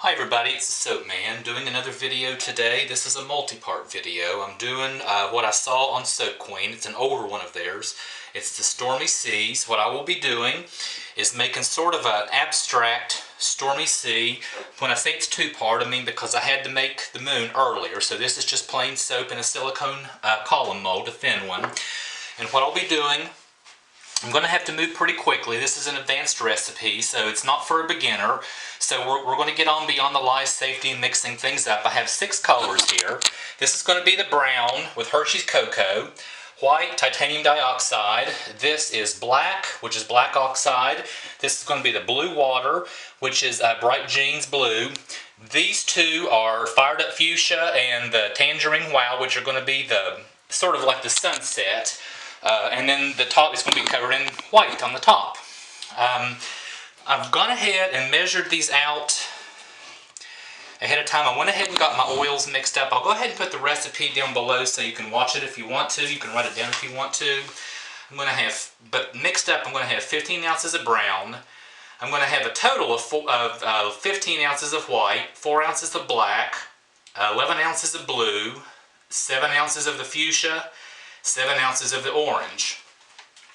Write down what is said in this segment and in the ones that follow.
Hi everybody, it's the Soap Man doing another video today. This is a multi-part video. I'm doing what I saw on Soap Queen. It's an older one of theirs. It's the Stormy Seas. What I will be doing is making sort of an abstract stormy sea. When I say it's two-part, I mean because I had to make the moon earlier. So this is just plain soap in a silicone column mold, a thin one. And what I'll be doing, I'm going to have to move pretty quickly. This is an advanced recipe, so it's not for a beginner. So we're going to get on beyond the life safety and mixing things up. I have 6 colors here. This is going to be the brown with Hershey's Cocoa, white titanium dioxide. This is black, which is black oxide. This is going to be the blue water, which is bright jeans blue. These two are fired up fuchsia and the tangerine wow, which are going to be the sort of like the sunset. And then the top is going to be covered in white on the top. I've gone ahead and measured these out ahead of time. I went ahead and got my oils mixed up. I'll go ahead and put the recipe down below so you can watch it if you want to. You can write it down if you want to. But mixed up, I'm going to have 15 ounces of brown. I'm going to have a total of 15 ounces of white, 4 ounces of black, 11 ounces of blue, 7 ounces of the fuchsia, 7 ounces of the orange.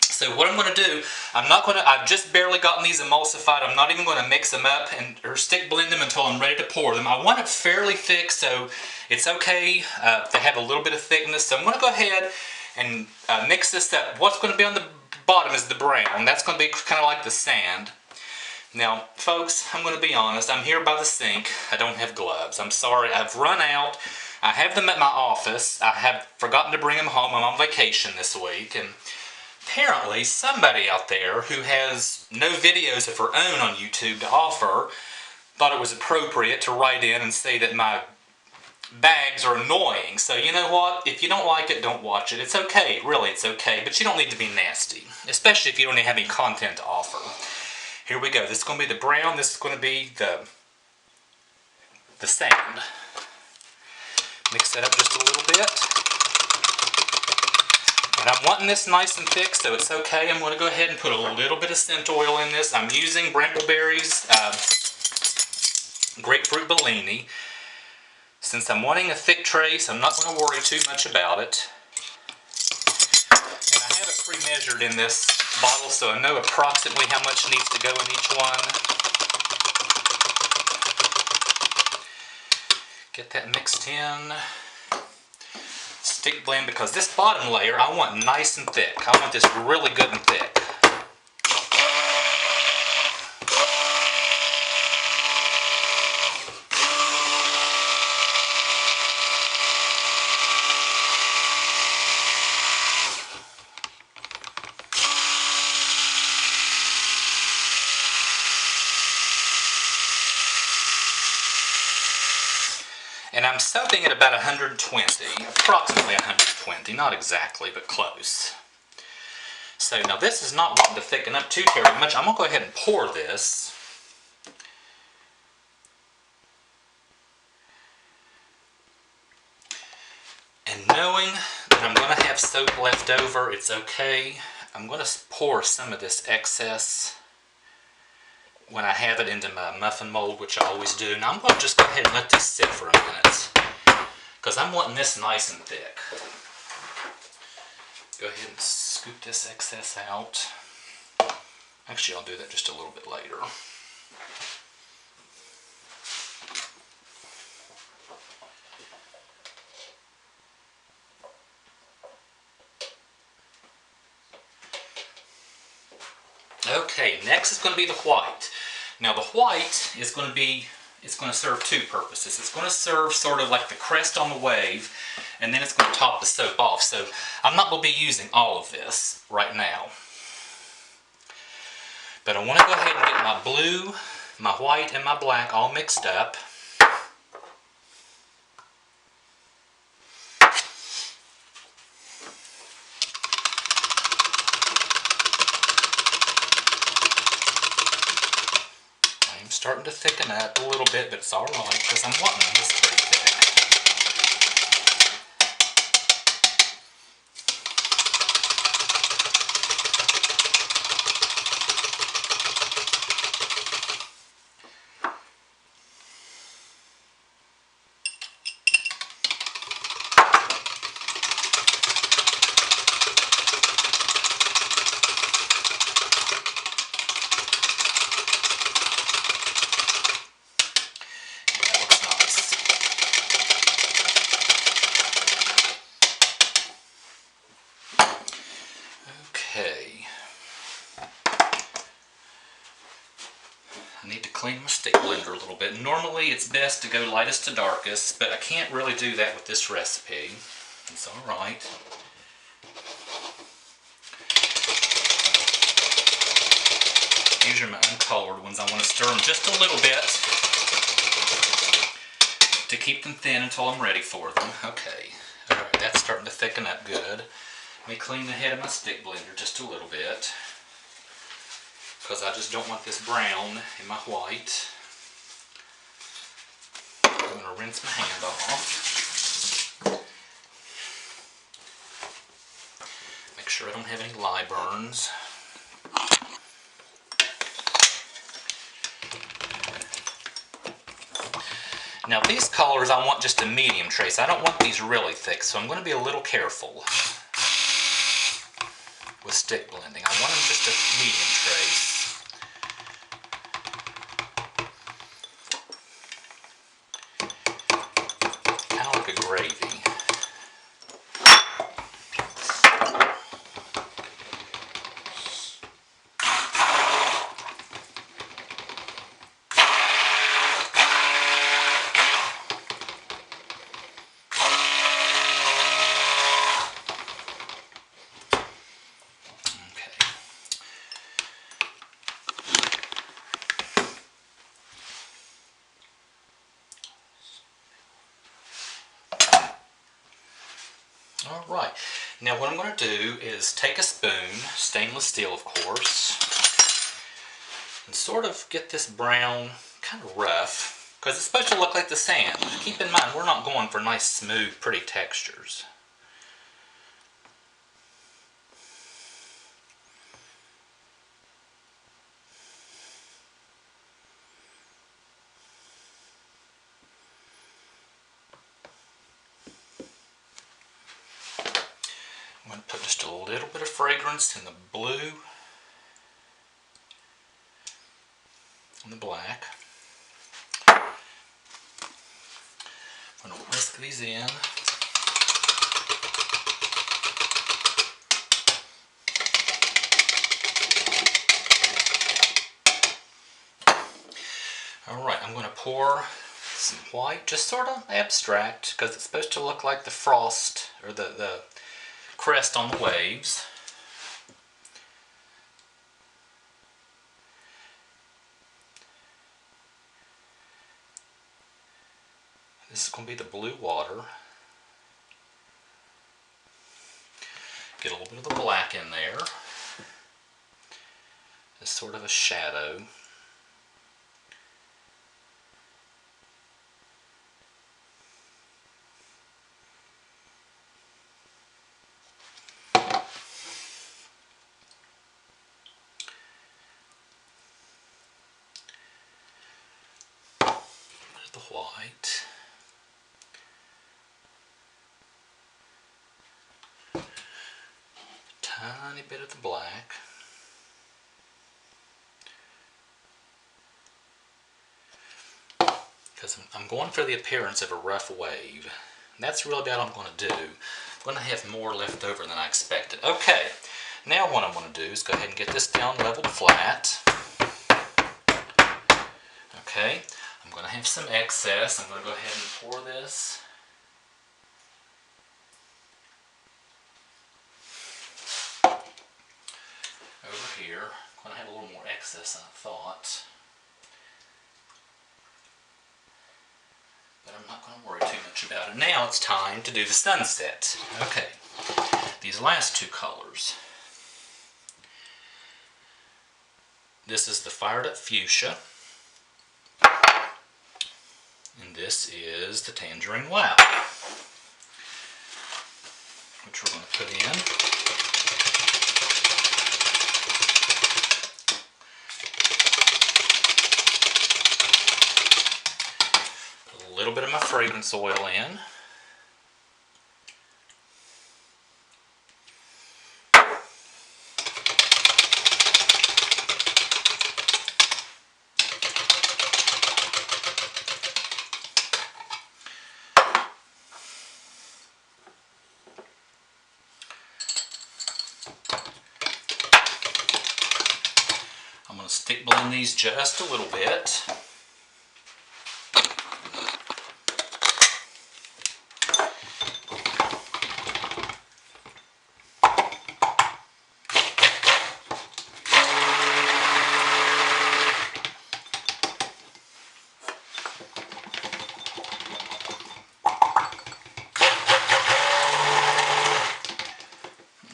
So what I'm going to do, I've just barely gotten these emulsified. I'm not even going to mix them up or stick blend them until I'm ready to pour them. I want it fairly thick, so it's okay to have a little bit of thickness. So I'm going to go ahead and mix this up. What's going to be on the bottom is the brown. That's going to be kind of like the sand. Now, folks, I'm going to be honest. I'm here by the sink. I don't have gloves. I'm sorry. I've run out. I have them at my office. I have forgotten to bring them home. I'm on vacation this week, and apparently somebody out there who has no videos of her own on YouTube to offer thought it was appropriate to write in and say that my bags are annoying. So you know what? If you don't like it, don't watch it. It's okay. Really, it's okay. But you don't need to be nasty, especially if you don't have any content to offer. Here we go. This is going to be the brown. This is going to be the sand. Mix that up just a little bit. And I'm wanting this nice and thick, so it's okay. I'm going to go ahead and put a little bit of scent oil in this. I'm using Brambleberry's Grapefruit Bellini. Since I'm wanting a thick trace, I'm not going to worry too much about it. And I have it pre-measured in this bottle, so I know approximately how much needs to go in each one. Get that mixed in. Stick blend, because this bottom layer I want nice and thick. I want this really good and thick. And I'm soaping at about 120, approximately 120, not exactly, but close. So now this is not wanting to thicken up too terribly much. I'm going to go ahead and pour this. And knowing that I'm going to have soap left over, it's okay. I'm going to pour some of this excess when I have it into my muffin mold, which I always do. Now I'm going to just go ahead and let this sit for a minute, because I'm wanting this nice and thick. Go ahead and scoop this excess out. Actually, I'll do that just a little bit later. Okay, next is going to be the white. Now the white is going to be, it's going to serve two purposes. It's going to serve sort of like the crest on the wave, and then it's going to top the soap off. So I'm not going to be using all of this right now. But I want to go ahead and get my blue, my white, and my black all mixed up. Starting to thicken up a little bit, but it's alright because I'm wanting this pretty thick. clean my stick blender a little bit. Normally it's best to go lightest to darkest, but I can't really do that with this recipe. It's alright. These are my uncolored ones. I want to stir them just a little bit to keep them thin until I'm ready for them. Okay, alright, that's starting to thicken up good. Let me clean the head of my stick blender just a little bit, because I just don't want this brown in my white. I'm going to rinse my hand off. Make sure I don't have any lye burns. Now these colors I want just a medium trace. I don't want these really thick, so I'm going to be a little careful with stick blending. I want them just a medium trace. Kind of like a gravy. Alright, now what I'm going to do is take a spoon, stainless steel of course, and sort of get this brown kind of rough, because it's supposed to look like the sand. Keep in mind, we're not going for nice, smooth, pretty textures. I'm going to put just a little bit of fragrance in the blue and the black. I'm going to whisk these in. Alright, I'm going to pour some white, just sort of abstract, because it's supposed to look like the frost, or the crest on the waves. This is going to be the blue water. Get a little bit of the black in there. It's sort of a shadow. The white. Tiny bit of the black. Because I'm going for the appearance of a rough wave. And that's really about all I'm going to do. I'm going to have more left over than I expected. Okay, now what I'm going to do is go ahead and get this down leveled flat. Okay. I'm going to have some excess. I'm going to go ahead and pour this over here. I'm going to have a little more excess than I thought. But I'm not going to worry too much about it. Now it's time to do the sunset. Okay, these last two colors. This is the Fired Up Fuchsia. And this is the Tangerine Wow, which we're going to put in. Put a little bit of my fragrance oil in. stick blend these just a little bit.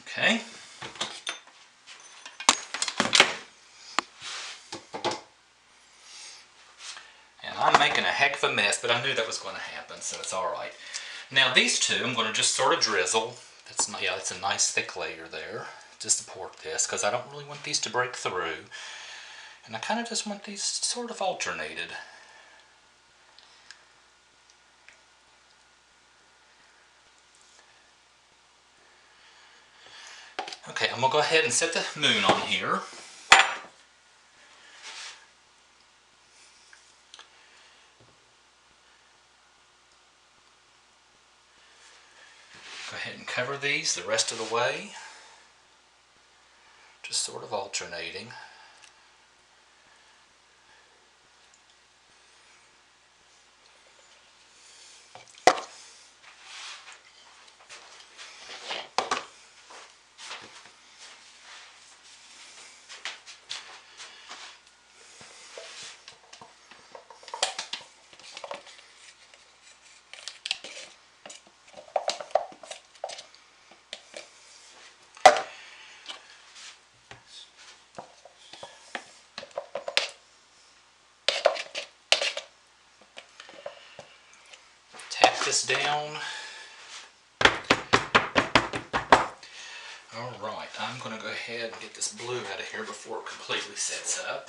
Okay. And I'm making a heck of a mess, but I knew that was going to happen, so it's alright. Now these two, I'm going to just sort of drizzle. That's a nice thick layer there to support this, because I don't really want these to break through. And I kind of just want these sort of alternated. Okay, I'm going to go ahead and set the moon on here. Go ahead and cover these the rest of the way. Just sort of alternating. This down. Alright, I'm going to go ahead and get this blue out of here before it completely sets up.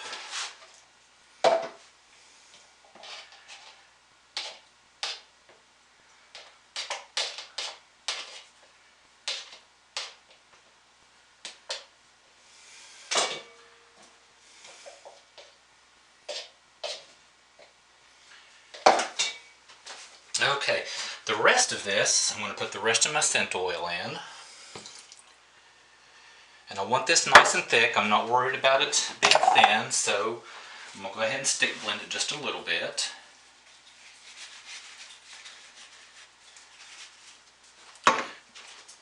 Okay, the rest of this, I'm going to put the rest of my scent oil in. And I want this nice and thick. I'm not worried about it being thin, so I'm going to go ahead and stick blend it just a little bit.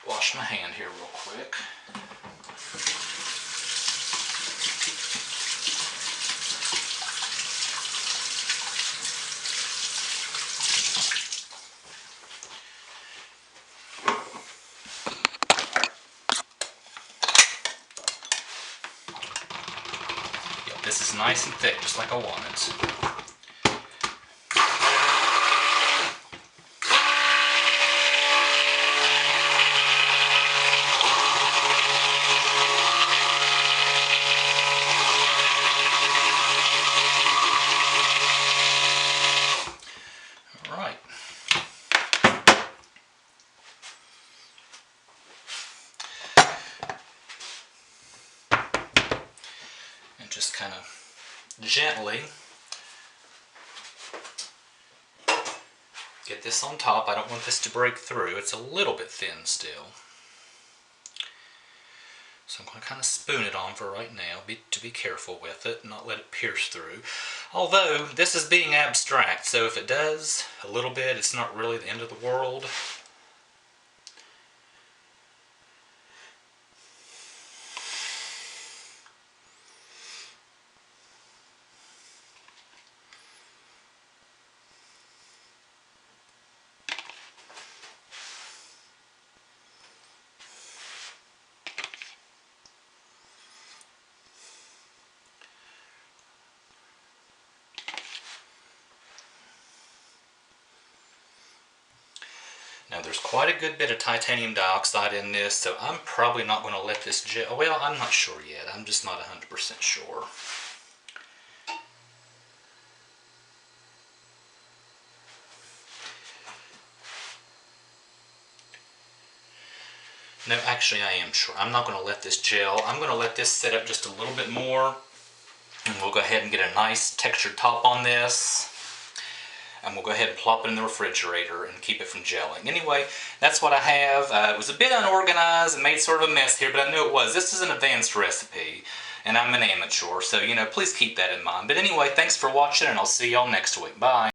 Wash my hand here real quick. This is nice and thick, just like I want it. All right. And just kind of gently get this on top. I don't want this to break through. It's a little bit thin still. So I'm going to kind of spoon it on for right now, to be careful with it, not let it pierce through. Although, this is being abstract, so if it does a little bit, it's not really the end of the world. Now there's quite a good bit of titanium dioxide in this, so I'm probably not going to let this gel. Well, I'm not sure yet. I'm just not 100% sure. No, actually I am sure. I'm not going to let this gel. I'm going to let this set up just a little bit more. And we'll go ahead and get a nice textured top on this. And we'll go ahead and plop it in the refrigerator and keep it from gelling. Anyway, that's what I have. It was a bit unorganized and made sort of a mess here, but I knew it was. This is an advanced recipe. and I'm an amateur. So, please keep that in mind. But anyway, thanks for watching, and I'll see y'all next week. Bye.